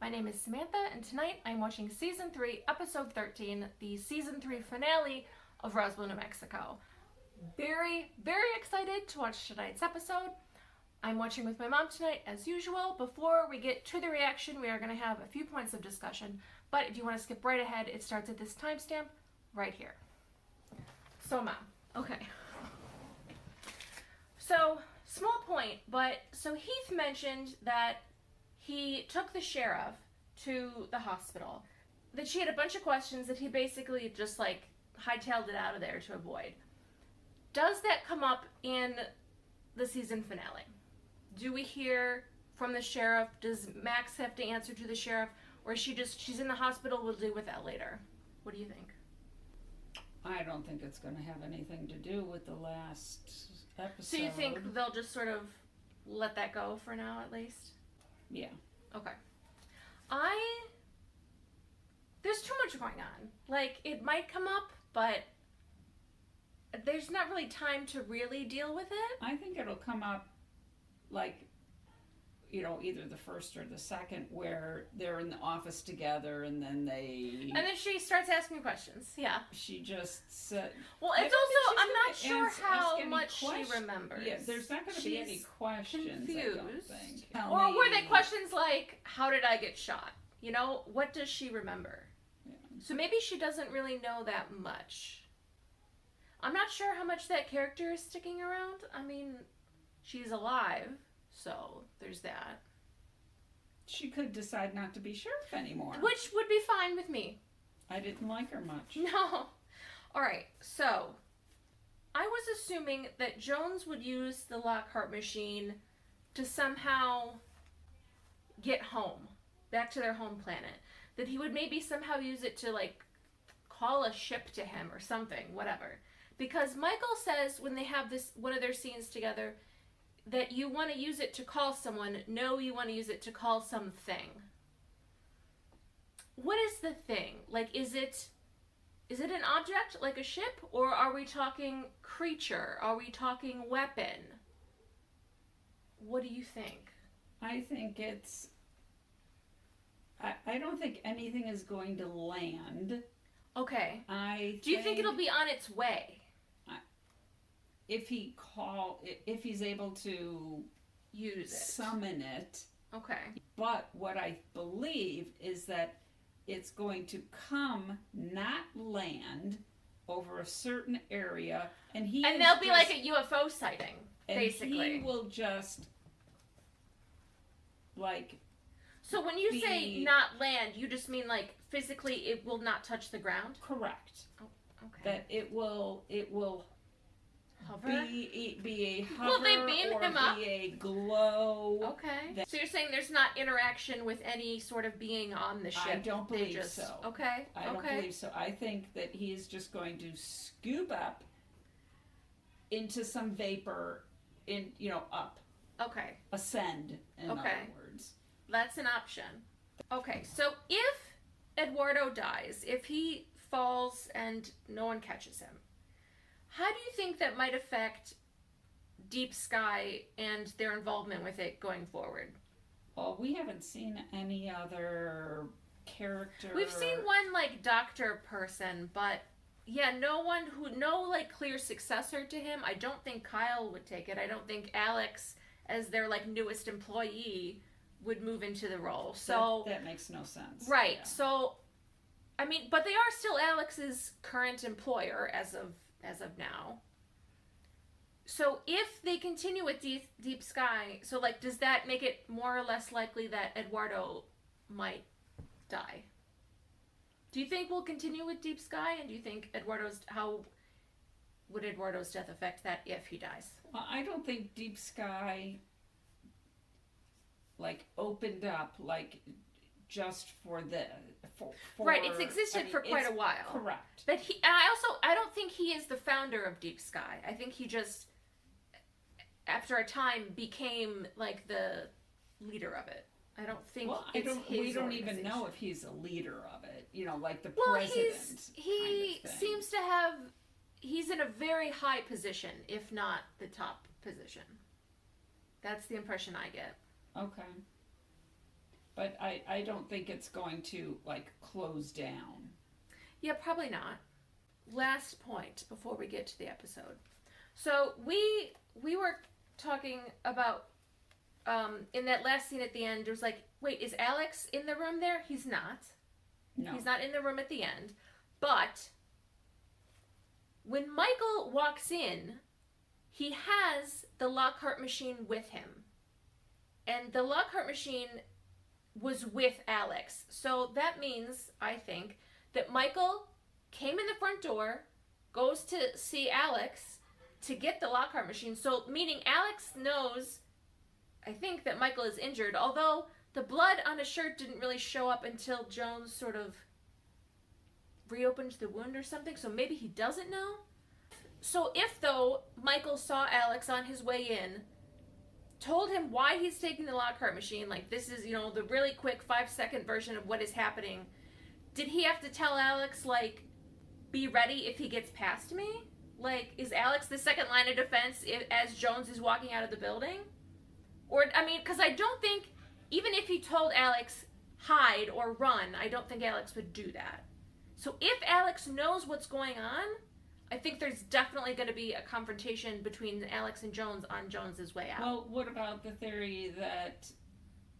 My name is Samantha, and tonight I'm watching Season 3, Episode 13, the Season 3 finale of Roswell, New Mexico. Very excited to watch tonight's episode. I'm watching with my mom tonight, as usual. Before we get to the reaction, we are going to have a few points of discussion, but if you want to skip right ahead, it starts at this timestamp right here. So, Mom, okay. So, small point, but so Heath mentioned that he took the sheriff to the hospital, that she had a bunch of questions that he basically just hightailed it out of there to avoid. Does that come up in the season finale? Do we hear from the sheriff? Does Max have to answer to the sheriff? Or is she's in the hospital, we'll deal with that later? What do you think? I don't think it's going to have anything to do with the last episode. So you think they'll just sort of let that go for now, at least? Yeah. Okay. There's too much going on. It might come up, but there's not really time to really deal with it. I think it'll come up, either the first or the second, where they're in the office together and then And then she starts asking questions, yeah. She just said... Well, it's also, I'm not sure how much she remembers. Yeah, there's not going to be any questions, confused. I don't think. Or were they questions like, how did I get shot? What does she remember? Yeah. So maybe she doesn't really know that much. I'm not sure how much that character is sticking around. I mean, she's alive, so there's that. She could decide not to be sheriff anymore. Which would be fine with me. I didn't like her much. No. Alright, so I was assuming that Jones would use the Lockhart machine to somehow get home, back to their home planet. That he would maybe somehow use it to, call a ship to him or something, whatever. Because Michael says when they have one of their scenes together, that you want to use it to call someone. No, you want to use it to call something. What is the thing? Is it an object, like a ship? Or are we talking creature? Are we talking weapon? What do you think? I think it's... I don't think anything is going to land. Okay. Do you think it'll be on its way? If he's able to use it, summon it. Okay. But what I believe is that it's going to come, not land, over a certain area, and there'll be like a UFO sighting, basically. And he will just So when you say not land, you just mean physically it will not touch the ground? Correct. Oh, okay. That it will hover? be a hover. Will they beam him up? Be a glow. Okay. So you're saying there's not interaction with any sort of being on the ship? I don't believe so. Okay. I don't believe so. I think that he is just going to scoop up into some vapor, up. Okay. Ascend, in other words. That's an option. Okay, so if Eduardo dies, if he falls and no one catches him, how do you think that might affect Deep Sky and their involvement with it going forward? Well, we haven't seen any other character. We've seen one doctor person, but yeah, no clear successor to him. I don't think Kyle would take it. I don't think Alex, as their newest employee, would move into the role. So that makes no sense. Right. Yeah. So I mean, but they are still Alex's current employer as of now. So if they continue with Deep Sky, so does that make it more or less likely that Eduardo might die? Do you think we'll continue with Deep Sky, and do you think how would Eduardo's death affect that if he dies? Well, I don't think Deep Sky opened up just for the right. It's existed for quite a while. Correct. But I don't think he is the founder of Deep Sky. I think he just, after a time, became the leader of it. I don't think we don't even know if he's a leader of it. The well, president. He seems to have. He's in a very high position, if not the top position. That's the impression I get. Okay. But I don't think it's going to, like, close down. Yeah, probably not. Last point before we get to the episode. So we were talking about in that last scene at the end. It was like, wait, is Alex in the room there? He's not. No. He's not in the room at the end. But when Michael walks in, he has the Lockhart machine with him, and the Lockhart machine was with Alex. So that means, I think, that Michael came in the front door, goes to see Alex to get the Lockhart machine. So meaning Alex knows, I think, that Michael is injured, although the blood on his shirt didn't really show up until Jones sort of reopened the wound or something, so maybe he doesn't know. So if, though, Michael saw Alex on his way in, told him why he's taking the Lockhart machine, like this is, you know, the really quick 5-second version of what is happening, did he have to tell Alex, like, be ready if he gets past me? Like, is Alex the second line of defense as Jones is walking out of the building? Or, I mean, because I don't think, even if he told Alex hide or run, I don't think Alex would do that. So if Alex knows what's going on, I think there's definitely going to be a confrontation between Alex and Jones on Jones's way out. Well, what about the theory that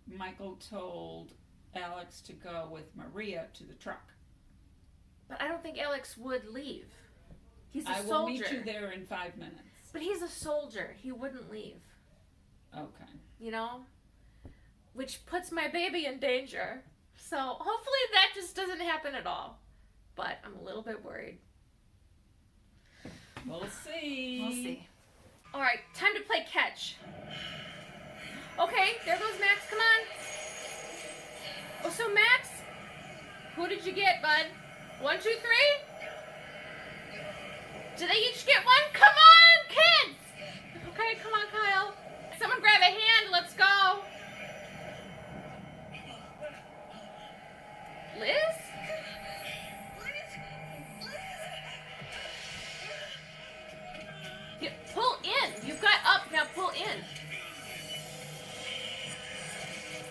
Michael told Alex to go with Maria to the truck? But I don't think Alex would leave. He's a soldier. I will meet you there in 5 minutes. But he's a soldier. He wouldn't leave. Okay. You know? Which puts my baby in danger. So hopefully that just doesn't happen at all. But I'm a little bit worried. We'll see. We'll see. All right, time to play catch. Okay, there goes Max. Come on. Oh, so Max, who did you get, bud? 1, 2, 3? Did they each get one? Come on, kids! Okay, come on, Kyle. Someone grab a hand. Let's go. Liz? Pull in. You've got up. Now pull in.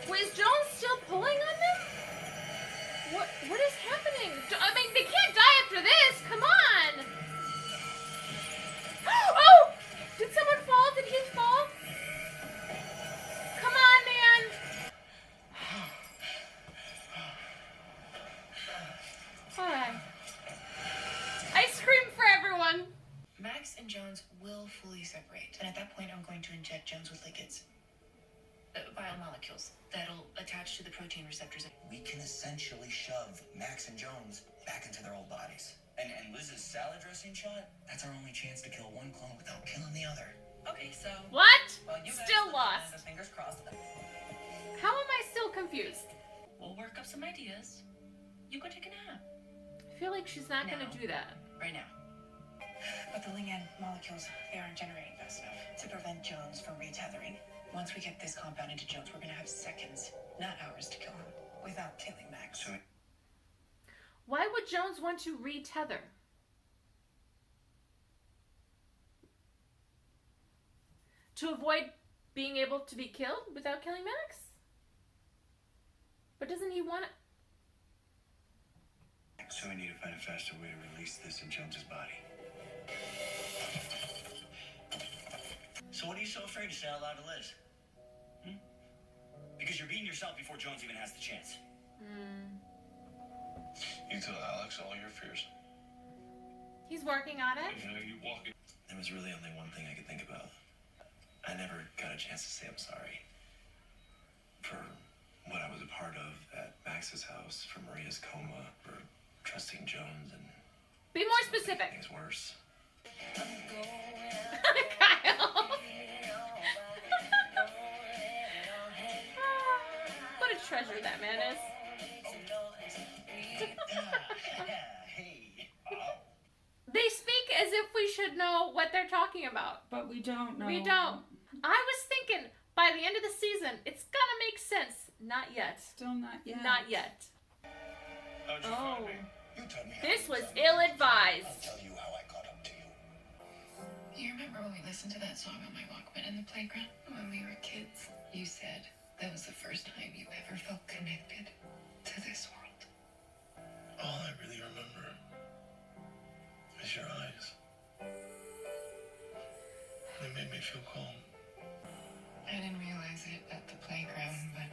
Wait, is Jones still pulling on them? What is happening? I mean, they can't die after this. Come on. Oh! Did someone fall? Did he fall? Come on, man. All right. Ice cream for everyone. Max and Jones will fully separate, and at that point I'm going to inject Jones with liquids. Biomolecules that'll attach to the protein receptors. We can essentially shove Max and Jones back into their old bodies. And Liz's salad dressing shot, that's our only chance to kill one clone without killing the other. Okay, so... What? Well, you guys Still live lost. and fingers crossed. How am I still confused? We'll work up some ideas. You go take a nap. I feel like she's not going No. to do that. Right now. But the ligand molecules, they aren't generating fast enough to prevent Jones from retethering. Once we get this compound into Jones, we're going to have seconds, not hours, to kill him without killing Max. So Why would Jones want to retether? To avoid being able to be killed without killing Max? But doesn't he want to... So we need to find a faster way to release this in Jones's body. So what are you so afraid to say out loud to Liz? Because you're beating yourself before Jones even has the chance. You tell Alex all your fears. He's working on it. You know, you walk in. There was really only one thing I could think about. I never got a chance to say I'm sorry. For what I was a part of at Max's house, for Maria's coma, for trusting Jones and... Be more specific. Things worse. Kyle. What a treasure that man is. Hey. They speak as if we should know what they're talking about. But we don't know. We don't. I was thinking by the end of the season, it's gonna make sense. Not yet. Still not yet. Not yet. How'd you Oh. find me? You tell me how This you was found me. ill-advised. I'll tell you how I caught up to you. You remember when we listened to that song on my Walkman in the playground? When we were kids, you said That was the first time you ever felt connected to this world. All I really remember is your eyes. They made me feel calm. I didn't realize it at the playground, but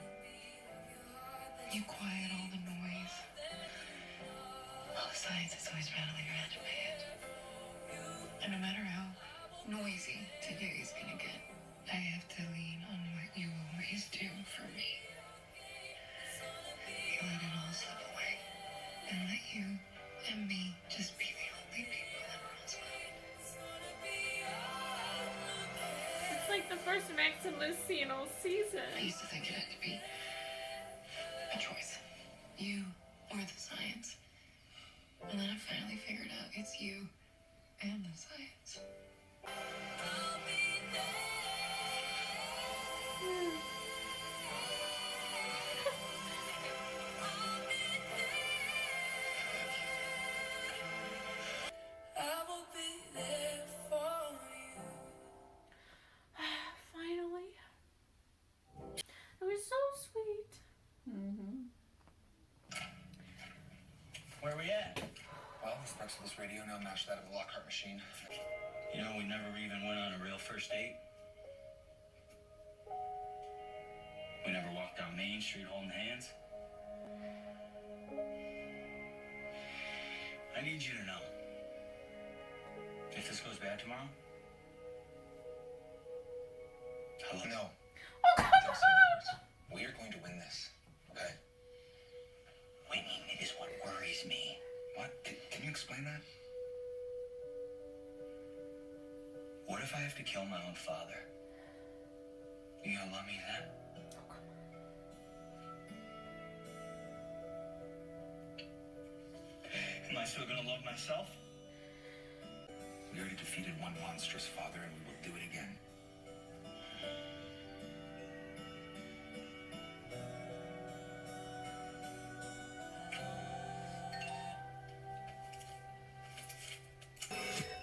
you quiet all the noise. All the science is always rattling around in my head. And no matter how noisy today's gonna get, I have to lean on what you always do for me. You let it all slip away and let you and me just be the only people in Roswell. It's like the first Reactions-Season. I used to think it had to be a choice. You or the science. And then I finally figured out it's you and the science. Finally. It was so sweet. Where are we at? Well, the specs of this radio now match that of the Lockhart machine. You know, we never even went on a real first date. We never walked down Main Street holding hands. I need you to know, if this goes bad tomorrow, I love you. No. Oh, come Don't say any words. We are going to win this, okay? Winning is what worries me. What? Can you explain that? What if I have to kill my own father? You gonna love me then? Am I still gonna love myself? We already defeated one monstrous father, and we will do it again.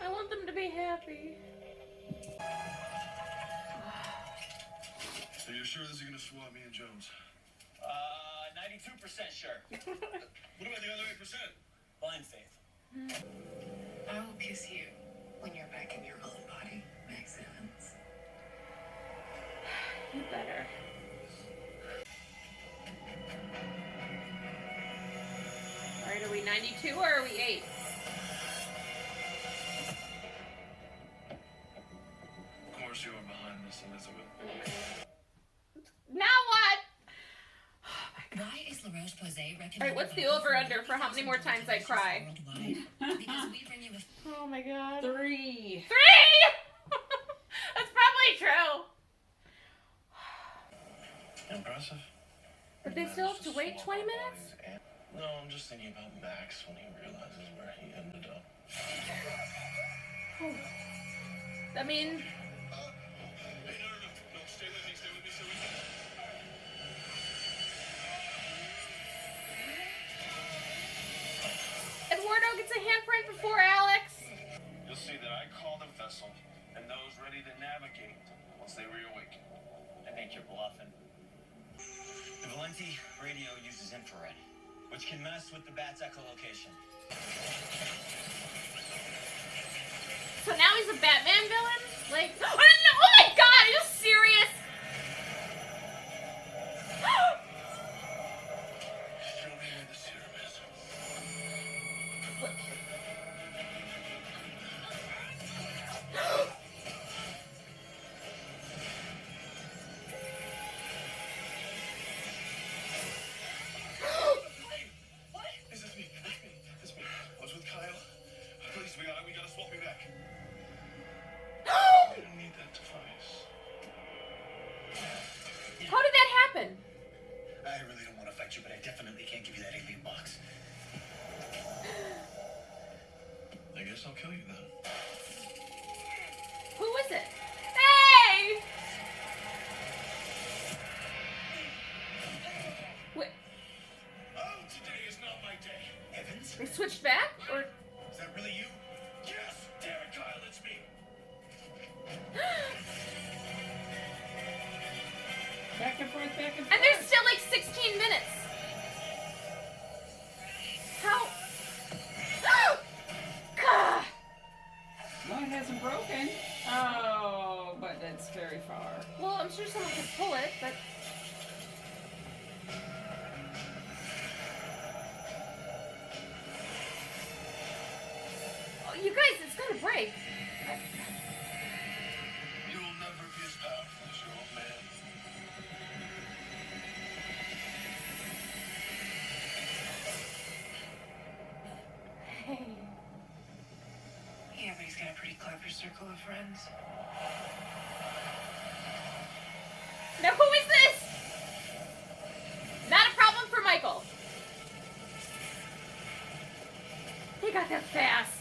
I want them to be happy. So you're sure this is gonna swap me and Jones? 92% sure. What about the other 8%? Blind faith. I will kiss you when you're back in your own body, Max Evans. You better. Alright, are we 92 or are we 8? Of course you are behind this, Elizabeth. Now what? Why is La Roche-Posay recommended? Alright, what's by the over over-under for how many more times I cry? worldwide? Because we bring you a Oh my god. 3. 3! That's probably true. Impressive. But they still have to wait 20 minutes? No, I'm just thinking about Max when he realizes where he ended up. I mean, Hey, no, stay with me, stay with me. Eduardo gets a handprint before Alex. You'll see that I called a vessel and those ready to navigate once they reawaken. I think you're bluffing. The Valenti radio uses infrared, which can mess with the bat's echolocation. So now he's a Batman villain? Like, oh, no, oh my god, are you serious? Show me where the serum is. Is this me? It's me. I was with Kyle. Please, we gotta swap me back. I don't need that device. How did that happen? I really don't want to fight you, but I definitely can't give you that alien box. I guess I'll kill you then. Who is it? Hey! Wait, Oh, today is not my day. Evans? they switched back? Or Is that really you? Yes! Damn it, Kyle, it's me. Back and forth, back and break. You'll never be as powerful as your old man. Hey. Yeah, but he's got a pretty clever circle of friends. Now who is this? Not a problem for Michael. He got there fast.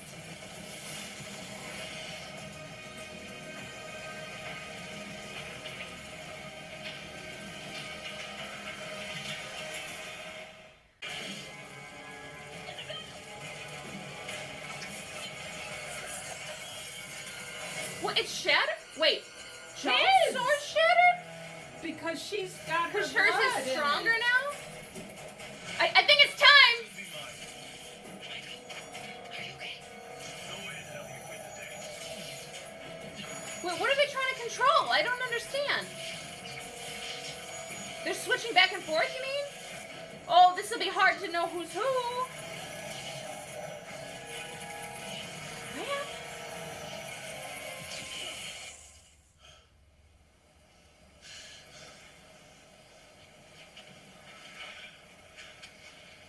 What? It's shattered? Wait. John's His! sword shattered? Because she's got her Because hers blood is in stronger it. now? I think it's time. Be mine. Are you okay? No way in hell you win today. Wait, what are they trying to control? I don't understand. They're switching back and forth, you mean? Oh, this will be hard to know who's who. Man.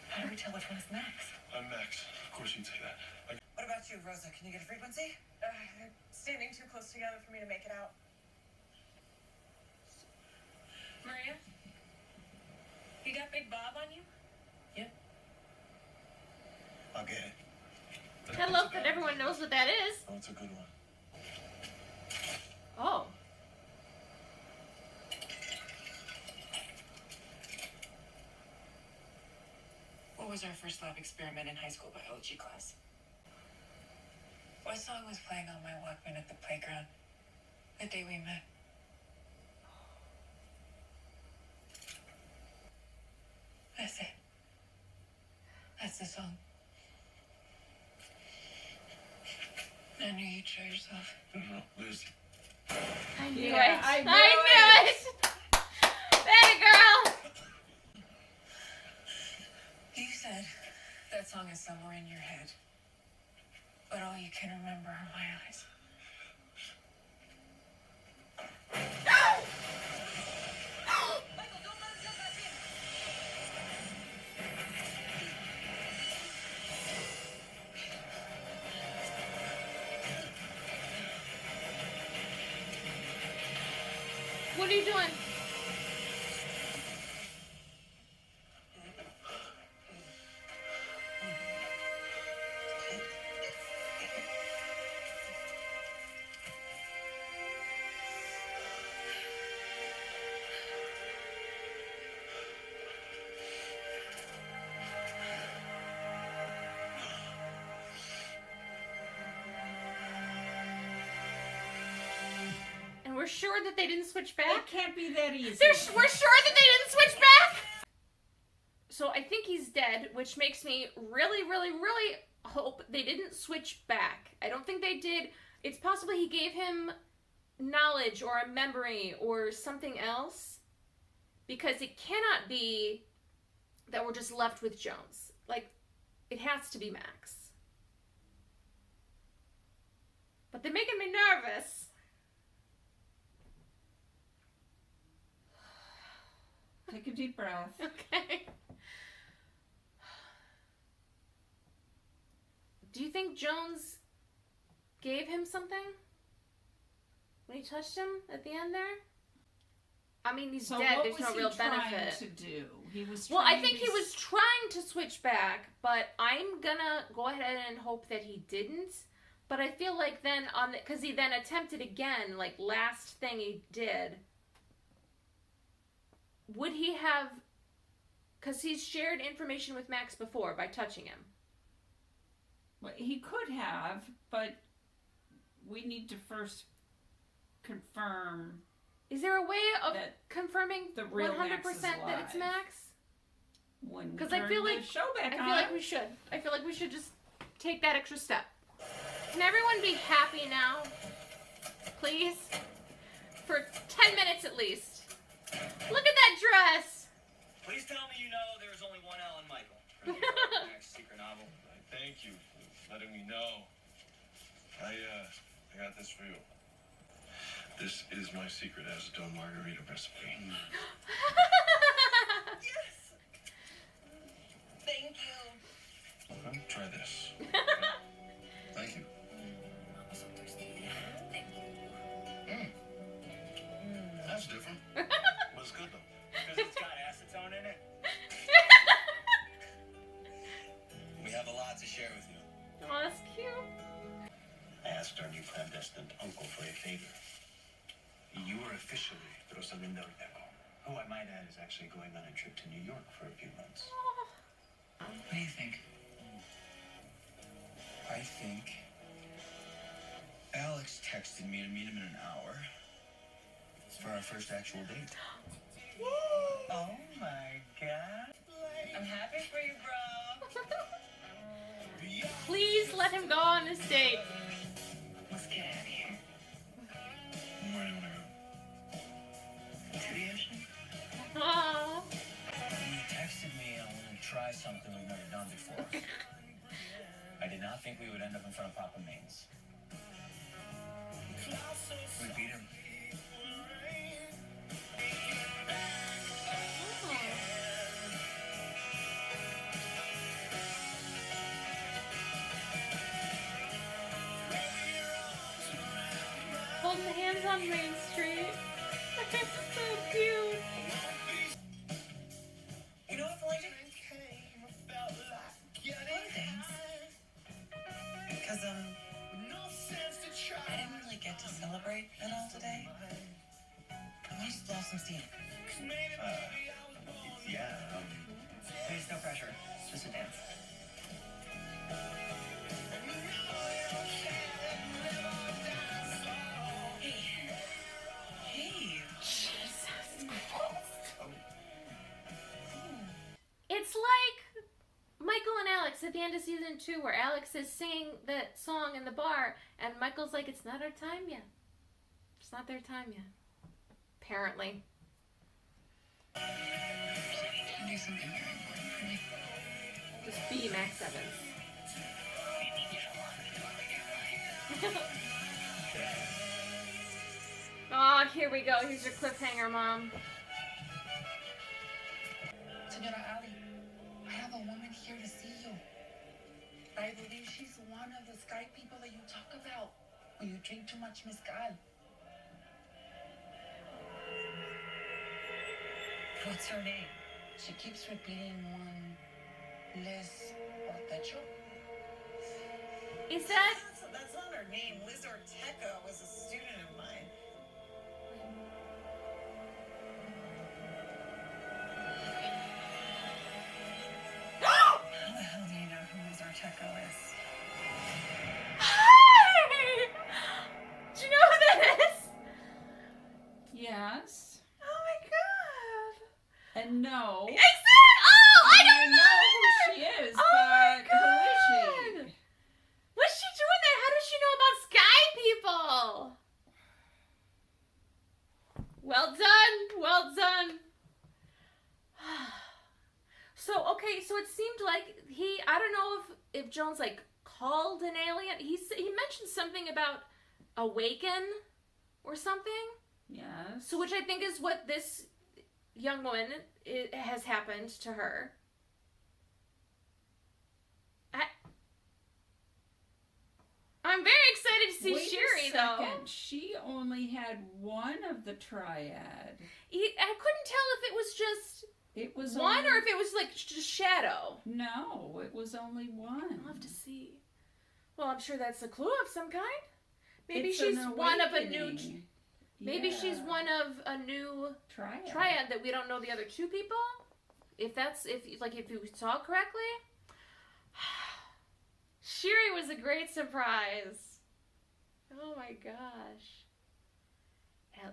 How do we tell which one is Max? I'm Max. Of course you'd say that. What about you, Rosa? Can you get a frequency? They're standing too close together for me to make it out. Maria? You got Big Bob on you? I'll get it. I love that everyone knows what that is. Oh, it's a good one. Oh. What was our first lab experiment in high school biology class? What song was playing on my Walkman at the playground the day we met? That's it. That's the song. I knew you'd show yourself. No, Liz. I knew Yeah, it. I knew I knew it. That girl. You said that song is somewhere in your head, but all you can remember are my eyes. Michael, don't let him jump back in. What are you doing? And we're sure that they didn't switch back? It can't be that easy. We're sure that they didn't switch back? So I think he's dead, which makes me really, really, really hope they didn't switch back. I don't think they did. It's possible he gave him knowledge or a memory or something else. Because it cannot be that we're just left with Jones. Like, it has to be Max. But they're making me nervous. Take a deep breath. Okay. Do you think Jones gave him something when he touched him at the end there? I mean, he's So dead. what There's was no he real trying benefit. to do? He was. Well, I trying think to he was trying to switch back, but I'm gonna go ahead and hope that he didn't. But I feel like then because he then attempted again, like last thing he did. Would he have? Because he's shared information with Max before by touching him. Well, he could have, but we need to first confirm Is there a way of that confirming the real 100% Max is that it's alive. Max? when we 'Cause I turn feel the like- show back I on. feel like we should. I feel like we should just take that extra step. Can everyone be happy now? Please? For 10 minutes at least. Look at that dress! Please tell me you know there's only one Alan Michael from the Max secret novel. Thank you for letting me know. I got this for you. This is my secret acetone margarita recipe. Yes! Thank you. Okay, try this. Thank you. I'm so thirsty. Thank you. That's different. But it's good though. Because it's got acetone in it. We have a lot to share with you. Oh, that's cute. I asked our new clandestine uncle for a favor. You are officially Rosalind Ortego, who I might add is actually going on a trip to New York for a few months. What do you think? I think Alex texted me to meet him in an hour for our first actual date. Oh my god. I'm happy for you, bro. Please let him go on this date. Let's get out of here. Where do you want to go? To the ocean? Aww. He texted me I wanted to try something we've never done before. I did not think we would end up in front of Papa Main's. We beat him. Holding hands on Main Street. That's so cute. You know what, Felicity? One things. Because, I didn't really get to celebrate it all today. I might just blow some steam. Yeah, There's no pressure. It's just a dance. Hey. Jesus Christ. It's like Michael and Alex at the end of season 2 where Alex is singing that song in the bar and Michael's like, it's not our time yet. It's not their time yet. Apparently. Can you do something very important for me? Just be Max Evans. Oh, here we go. Here's your cliffhanger, Mom. Senora Ali, I have a woman here to see you. I believe she's one of the sky people that you talk about when you drink too much mezcal. What's her name? She keeps repeating one, Les Ortecho. Is that... That's not her name. Liz Orteco was a student of mine. How the hell do you know who Liz Orteco is? Hi! Do you know who that is? Yes. Oh my god. And no. I said, oh, I And don't know know who she is, Oh my but who is she? God. What's she doing there? How does she know about sky people? Well done. Well done. So, okay, so it seemed like I don't know if Jones, like, called an alien. He mentioned something about awaken or something. Yes. So, which I think is what this young woman has happened to her. I'm very excited to see Wait Sherry, a though. second. She only had one of the triad. I couldn't tell if it was just It was one only... or if it was like just Shadow. No, it was only one. I'll have to see. Well, I'm sure that's a clue of some kind. Maybe It's she's an one of a new. awakening. Maybe Yeah. she's one of a new triad. triad that we don't know the other two people. If you saw correctly. Shiri was a great surprise. Oh my gosh.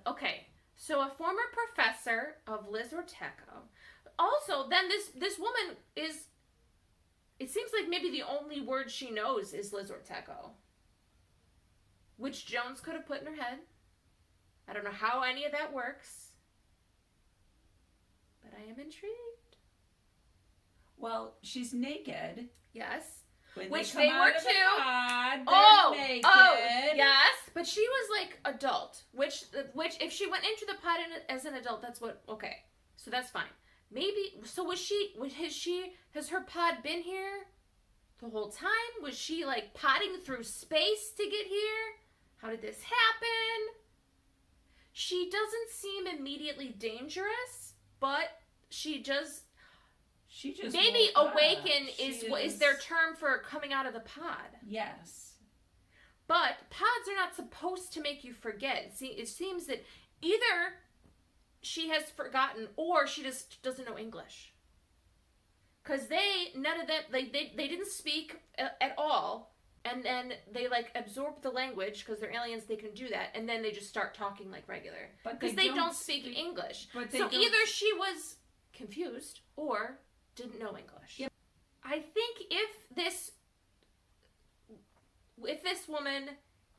Okay, so a former professor of Liz Orteco. Also, then this woman is. It seems like maybe the only word she knows is Liz Orteco, which Jones could have put in her head. I don't know how any of that works, but I am intrigued. Well, she's naked. Yes. When Which they, come they out were of the too. pod, they're Oh, naked. yes, but she was like adult. Which if she went into the pod as an adult, that's what. Okay, so that's fine. Maybe. So has her pod been here the whole time? Was she like potting through space to get here? How did this happen? She doesn't seem immediately dangerous, but she just maybe woke up. awaken She is their term for coming out of the pod. Yes. But pods are not supposed to make you forget. See, it seems that either she has forgotten or she just doesn't know English. Because none of them, they didn't speak at all. And then they like absorb the language because they're aliens, they can do that. And then they just start talking like regular. Because they don't speak English. So either she was confused or didn't know English. Yep. I think if this woman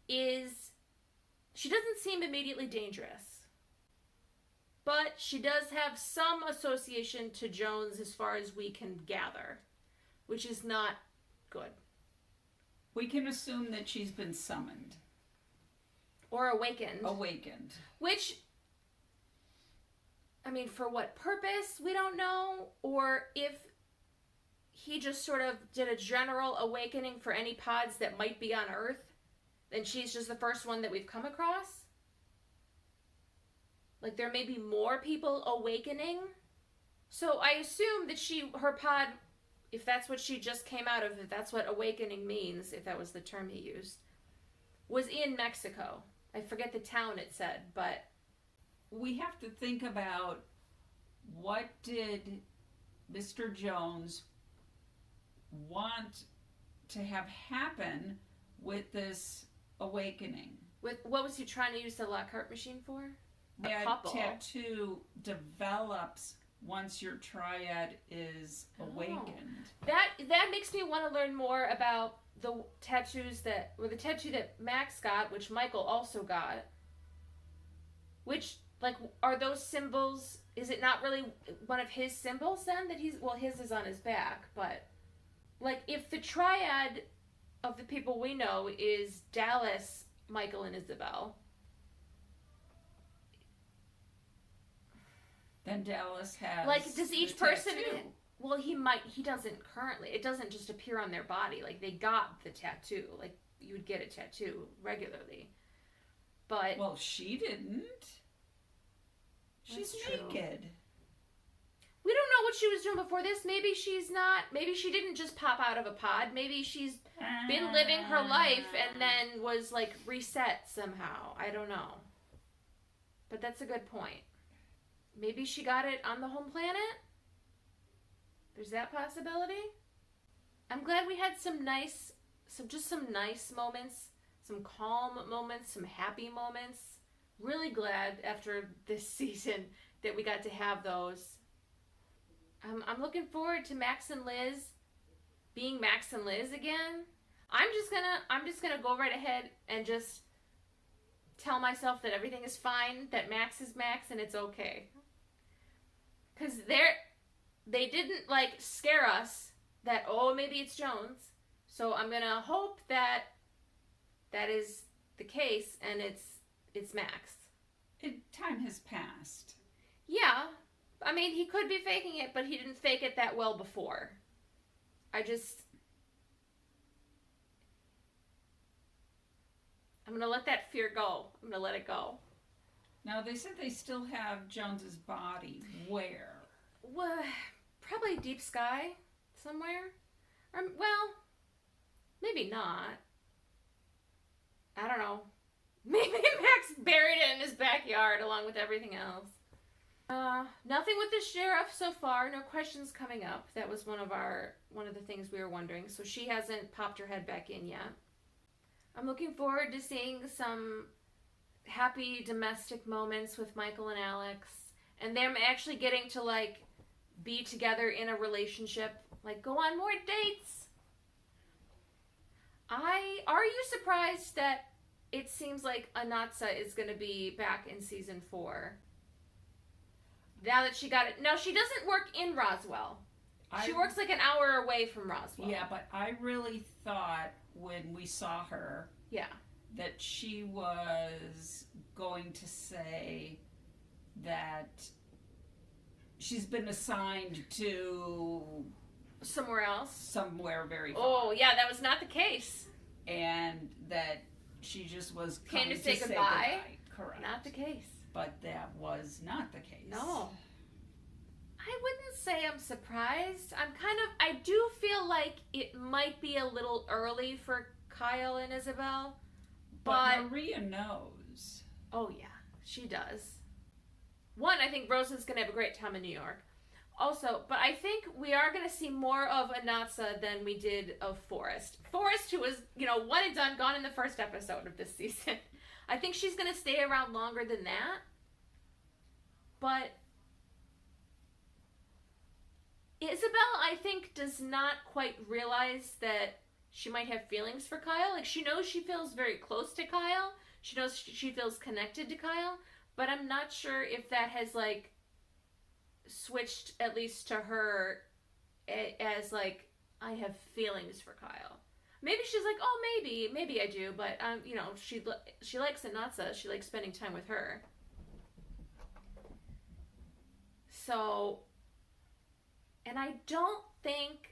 she doesn't seem immediately dangerous, but she does have some association to Jones as far as we can gather, which is not good. We can assume that she's been summoned. Or awakened. Which, I mean, for what purpose, we don't know. Or if he just sort of did a general awakening for any pods that might be on Earth, then she's just the first one that we've come across. Like, there may be more people awakening. So I assume that her pod, if that's what she just came out of, if that's what awakening means, if that was the term he used, was in Mexico. I forget the town it said, but... We have to think about what did Mr. Jones want to have happen with this awakening. What was he trying to use the Lockhart machine for? That tattoo develops once your triad is awakened. That makes me want to learn more about the tattoo that Max got, which Michael also got. Which, like, are those symbols? Is it not really one of his symbols then that his is on his back, but like if the triad of the people we know is Dallas, Michael, and Isabel, then Dallas has like, does each person tattoo. Well, he doesn't currently. It doesn't just appear on their body. Like, they got the tattoo. Like, you would get a tattoo regularly. But well, she didn't. She's naked. We don't know what she was doing before this. Maybe she's not. Maybe she didn't just pop out of a pod. Maybe she's been living her life and then was like reset somehow. I don't know. But that's a good point. Maybe she got it on the home planet? There's that possibility. I'm glad we had some nice moments, some calm moments, some happy moments. Really glad after this season that we got to have those. I'm looking forward to Max and Liz being Max and Liz again. I'm just gonna go right ahead and just tell myself that everything is fine, that Max is Max, and it's okay. 'Cause they didn't like scare us that, oh, maybe it's Jones. So I'm gonna hope that is the case and it's Max. Time has passed. Yeah. I mean, he could be faking it, but he didn't fake it that well before. I'm gonna let that fear go. I'm gonna let it go. Now, they said they still have Jones's body. Where? Well, probably deep sky somewhere. Or, well, maybe not. I don't know. Maybe Max buried it in his backyard along with everything else. Nothing with the sheriff so far. No questions coming up. That was one of the things we were wondering. So she hasn't popped her head back in yet. I'm looking forward to seeing some happy domestic moments with Michael and Alex, and them actually getting to like be together in a relationship, like go on more dates. Are you surprised that it seems like Anatsa is going to be back in season 4? Now that she got it. No, she doesn't work in Roswell. She works like an hour away from Roswell. Yeah, but I really thought when we saw her Yeah. that she was going to say that she's been assigned to Somewhere else. somewhere very far. Oh, yeah, that was not the case. And that she just was Came coming to say goodbye? Correct. Not the case. But that was not the case. No. I wouldn't say I'm surprised. I do feel like it might be a little early for Kyle and Isabel. But Maria knows. oh, yeah, she does. One, I think Rosa's going to have a great time in New York. Also, but I think we are going to see more of Anatsa than we did of Forrest. Forrest, who was, one and done, gone in the first episode of this season. I think she's going to stay around longer than that. But Isabel, I think, does not quite realize that she might have feelings for Kyle. Like, she knows she feels very close to Kyle. She knows she feels connected to Kyle. But I'm not sure if that has, like, switched at least to her as, like, I have feelings for Kyle. Maybe she's like, oh, maybe I do. But, she likes Anatsa. She likes spending time with her. So, and I don't think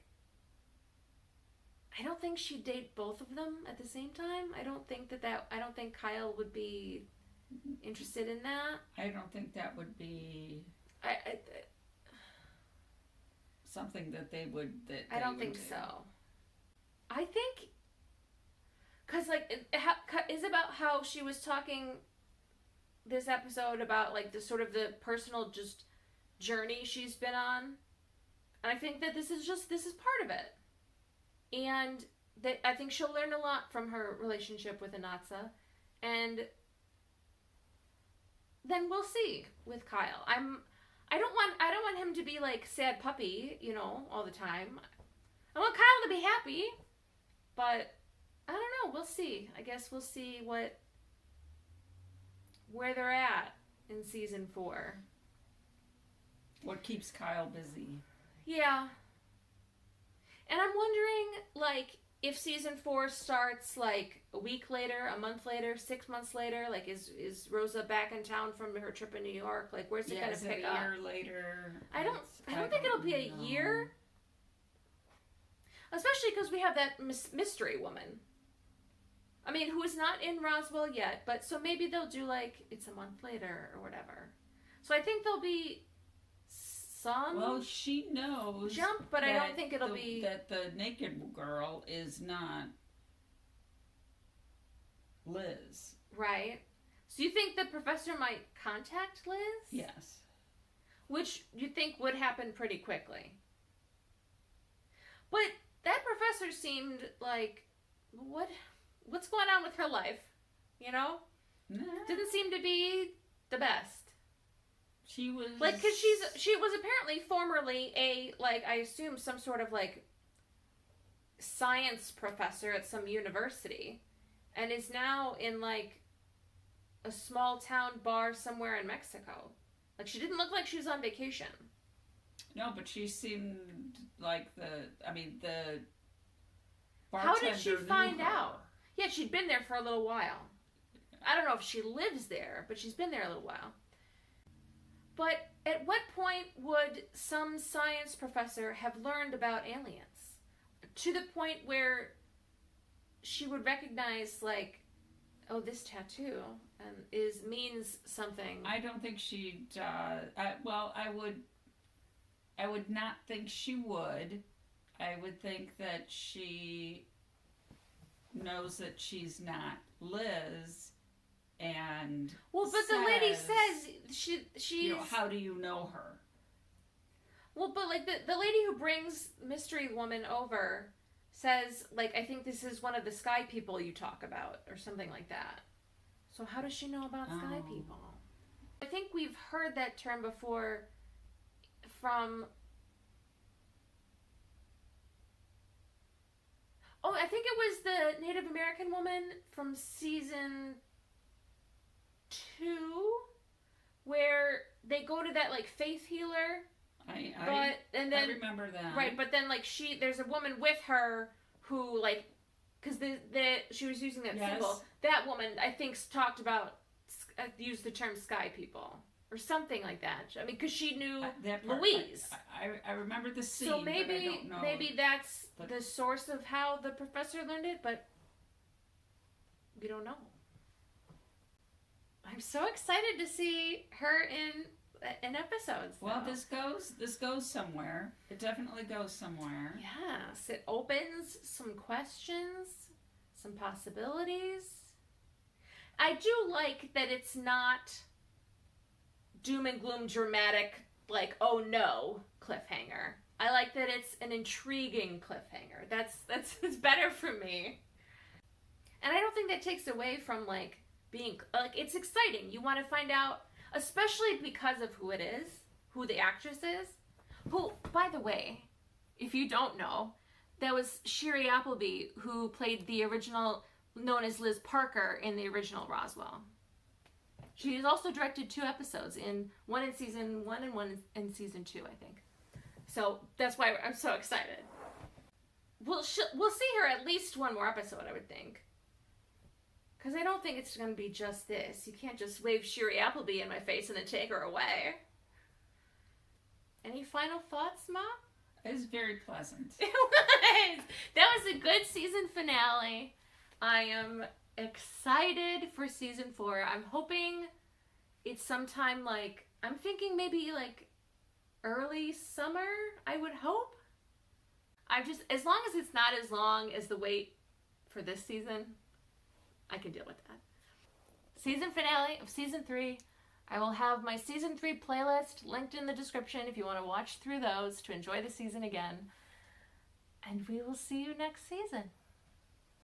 she'd date both of them at the same time. I don't think Kyle would be interested in that. I don't think that would be something that they would. I don't think so. I think, cause like is about how she was talking this episode about like the sort of the personal just journey she's been on. And I think that this is part of it. And that I think she'll learn a lot from her relationship with Anatsa. And then we'll see with Kyle. I don't want him to be like sad puppy, all the time. I want Kyle to be happy. But I don't know, we'll see. I guess we'll see where they're at in season 4. What keeps Kyle busy? Yeah. And I'm wondering, like, if season 4 starts, like, a week later, a month later, 6 months later, like, is Rosa back in town from her trip in New York? Like, where's it going to pick up? A year later? I don't think it'll be a year. Especially because we have that mystery woman. I mean, who is not in Roswell yet, but so maybe they'll do, like, it's a month later or whatever. So I think there'll be some she knows jump, but I don't think it'll be that the naked girl is not Liz. Right. So you think the professor might contact Liz? Yes. Which you think would happen pretty quickly. But that professor seemed like what's going on with her life? Nah. Didn't seem to be the best. She was like, because she was apparently formerly I assume some sort of like science professor at some university, and is now in like a small town bar somewhere in Mexico. Like, she didn't look like she was on vacation. No, but she seemed like the bartender. How did she find out? Yeah, she'd been there for a little while. I don't know if she lives there, but she's been there a little while. But at what point would some science professor have learned about aliens? To the point where she would recognize, like, oh, this tattoo means something. I don't think she does. I would not think she would. I would think that she knows that she's not Liz. And but the lady says she's. How do you know her? Well, but like the lady who brings Mystery Woman over says, like, I think this is one of the sky people you talk about, or something like that. So how does she know about sky people? I think we've heard that term before from. Oh, I think it was the Native American woman from season 2, where they go to that, like, faith healer And then I remember that. right, but then like there's a woman with her who like, because she was using that symbol. That woman I think talked about used the term sky people or something like that. I mean, because she knew that part, Louise. I remember the scene. So maybe but I don't know. maybe that's the source of how the professor learned it, but we don't know. I'm so excited to see her in episodes. Well, this goes somewhere. It definitely goes somewhere. Yes, it opens some questions, some possibilities. I do like that it's not doom and gloom dramatic, like, oh no, cliffhanger. I like that it's an intriguing cliffhanger. That's better for me. And I don't think that takes away from like being like, it's exciting. You want to find out, especially because of who it is, who the actress is. Who, by the way, if you don't know, that was Shiri Appleby who played the original, known as Liz Parker in the original Roswell. She has also directed 2 episodes, one in season 1 and one in season 2, I think. So that's why I'm so excited. We'll see her at least one more episode, I would think. Because I don't think it's going to be just this. You can't just wave Shiri Appleby in my face and then take her away. Any final thoughts, Mom? It was very pleasant. It was. That was a good season finale. I am excited for season 4. I'm hoping it's sometime like, I'm thinking maybe like early summer, I would hope. As long as it's not as long as the wait for this season, I can deal with that. Season finale of season 3. I will have my season 3 playlist linked in the description if you want to watch through those to enjoy the season again. And we will see you next season.